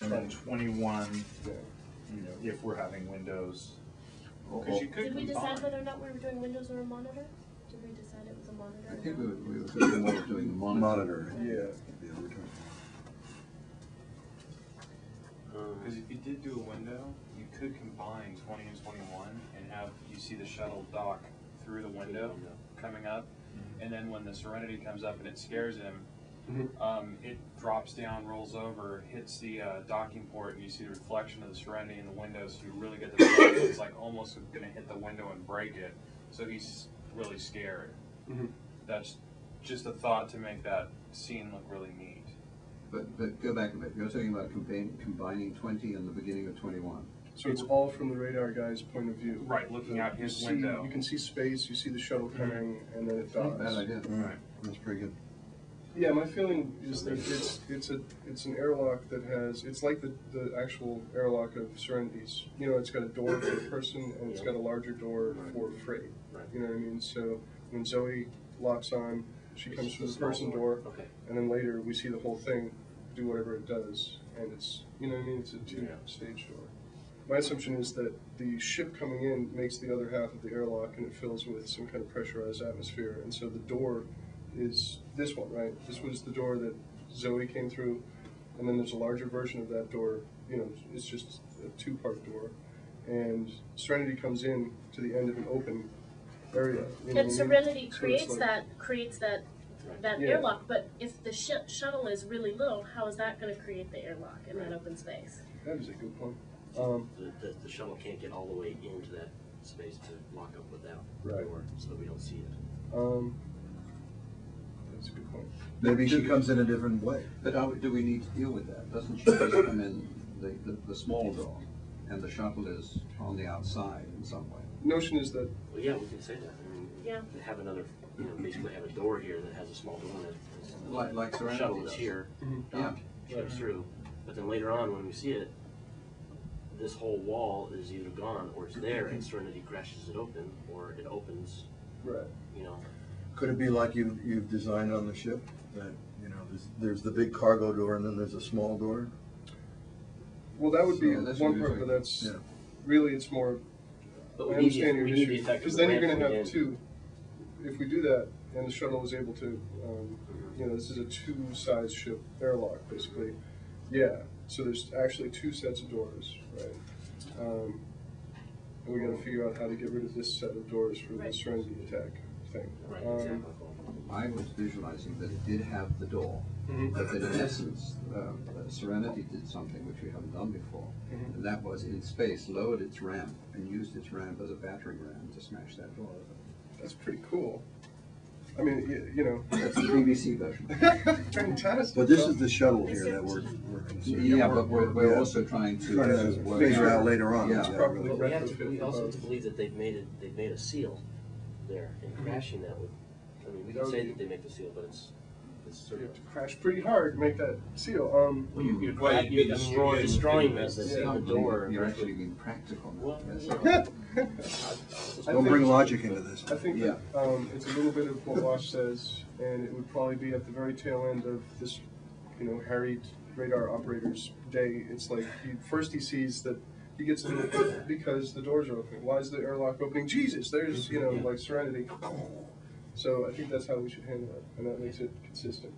from 21, you know, if we're having windows. Because you could Did we combine. decide whether or not we were doing windows or a monitor? Did we decide it was a monitor? I think we were thinking more of doing the monitor. Yeah. We're talking. Because if you did do a window, you could combine 20 and 21 and have, you see the shuttle dock through the window coming up, and then when the Serenity comes up and it scares him, it drops down, rolls over, hits the docking port, and you see the reflection of the Serenity in the window, so you really get the feeling it's like almost going to hit the window and break it, so he's really scared. That's just a thought to make that scene look really neat. But go back a bit. You're talking about combining 20 and the beginning of 21. So it's all from the radar guy's point of view. Right, looking out his window. You can see space, you see the shuttle coming, and then it docks. Bad idea. Right. That's pretty good. Yeah, my feeling is that it's an airlock that has, it's like the actual airlock of Serenity's. You know, it's got a door for a person, and it's got a larger door for freight. You know what I mean? So when Zoe locks on, she comes through the person door, and then later we see the whole thing do whatever it does, and it's, you know what I mean, it's a two-stage door. My assumption is that the ship coming in makes the other half of the airlock, and it fills with some kind of pressurized atmosphere, and so the door is this one, right? This was the door that Zoe came through, and then there's a larger version of that door, you know, it's just a two-part door, and Serenity comes in to the end of an open area. You know And Serenity so creates like, that airlock, but if the shuttle is really little, how is that going to create the airlock in that open space? That is a good point. The shuttle can't get all the way into that space to lock up without the door, so that we don't see it. That's a good point. Maybe she comes in a different way. But do we need to deal with that? Doesn't she just come in the small door, and the shuttle is on the outside in some way? The notion is that... Well, yeah, we can say that. I mean, have another, you know, basically have a door here that has a small door that Like the Serenity shuttle does. is here, goes through. But then later on, when we see it, this whole wall is either gone or it's there, and Serenity crashes it open, or it opens. Right. You know. Could it be like you've designed on the ship, that, you know, there's the big cargo door and then there's a small door? Well, that would be So that's one what part, you're but that's really, it's more... But I we need the, understand your we need the issue, effect of because the then you're ramp going to coming have in. two. If we do that, and the shuttle is able to, you know, this is a two-size ship airlock, basically. Yeah, so there's actually two sets of doors, right? And we got to figure out how to get rid of this set of doors for the Serenity attack thing. Right, exactly. I was visualizing that it did have the door, but that in essence, Serenity did something which we haven't done before, and that was in space lowered its ramp and used its ramp as a battering ram to smash that door open. That's pretty cool. I mean, you know. That's the BBC version. Fantastic. But this is the shuttle here that we're considering. Yeah, but we're also trying to figure out later on. Yeah. Properly But we retrofit also the have to believe that they've made a seal there, and crashing that would. I mean, we can say that they make the seal, but it's sort You of. have to crash pretty hard to make that seal. Well, you're destroying this in the door. You're actually being practical now. Well, Yes. Don't bring logic into this. I think that it's a little bit of what Wash says, and it would probably be at the very tail end of this, you know, harried radar operator's day. It's like first he sees that he gets a little because the doors are opening. Why is the airlock opening? Jesus, there's, you know, like Serenity. So I think that's how we should handle it, and that makes it consistent.